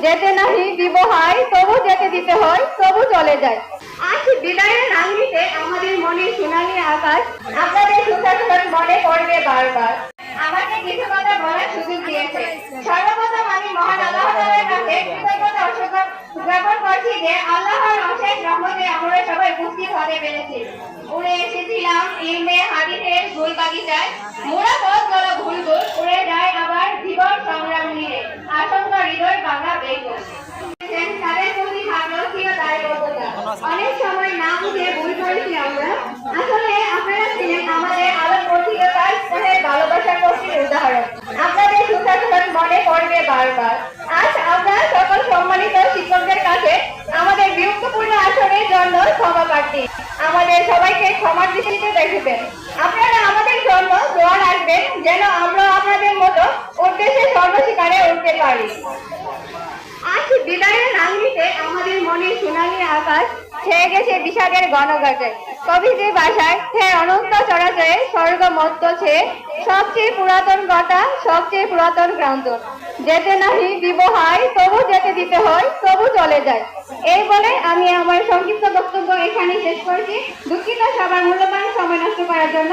যেতে নাহি দিব হাই, তবু যেতে দিতে হয়, তবু চলে যায়। আজ বিদায়ের রাঙ্গিতে আমাদের মনে সোনালি আকাশ, আপনাদের সুশাসন মনে পড়বে বারবার। আমাকে কিছু কথা বলার সুযোগ দিয়েছে। সর্বপ্রথম আমি মহান আল্লাহ তাআলার কাছে কৃতজ্ঞতা জ্ঞাপন করছি যে আল্লাহর অশেষ রহমতে আমরা সবাই উপস্থিত হতে পেরেছি। উড়ে এসেছিলাম ইলমে হাদিসের ফুল বাগিচায়, মোরা পথ চলা ভুলগুল উড়ে যায় আবার জীবন সংগ্রাম নিয়ে, আশঙ্কা হৃদয় বাংলা বেগুন। তাদের প্রতি থাকলো ছিল দায়বদ্ধতা। অনেক সময় না বুঝে ভুল করেছি আমরা। আসলে আপনারা ছিলেন আমাদের আলোকবর্তিকতার স্নেহের ভালোবাসার প্রতির উদাহরণ। আপনাদের সুশাসন মনে পড়বে বারবার। আজ আমরা সকল সম্মানিত শিক্ষকদের কাছে আমাদের বিরক্তপূর্ণ আচরণের জন্য ক্ষমা প্রার্থী। আমাদের সবাইকে ক্ষমার দৃষ্টিতে দেখবেন। আপনারা আমাদের জন্য দোয়া রাখবেন যেন আমরা আপনাদের মতো উদ্দেশ্যে সর্বশিকারে উঠতে পারি। আজ বিদায়ের রাঙ্গিতে আমাদের মনে সোনালি আকাশ ছেয়ে গেছে বিষাদের ঘনঘাটে। কবিদের ভাষায় হে অনন্ত চরাচরে স্বর্গ মত্ত ছেয়ে, সবচেয়ে পুরাতন কথা, সবচেয়ে পুরাতন ক্রান্ত। যেতে নাহি দিব হাই, তবু যেতে দিতে হয়, তবু চলে যায়। এই বলে আমি আমার সংক্ষিপ্ত বক্তব্য এখানে শেষ করছি। দুঃখিত সবার মূল্যবান সময় নষ্ট করার জন্য।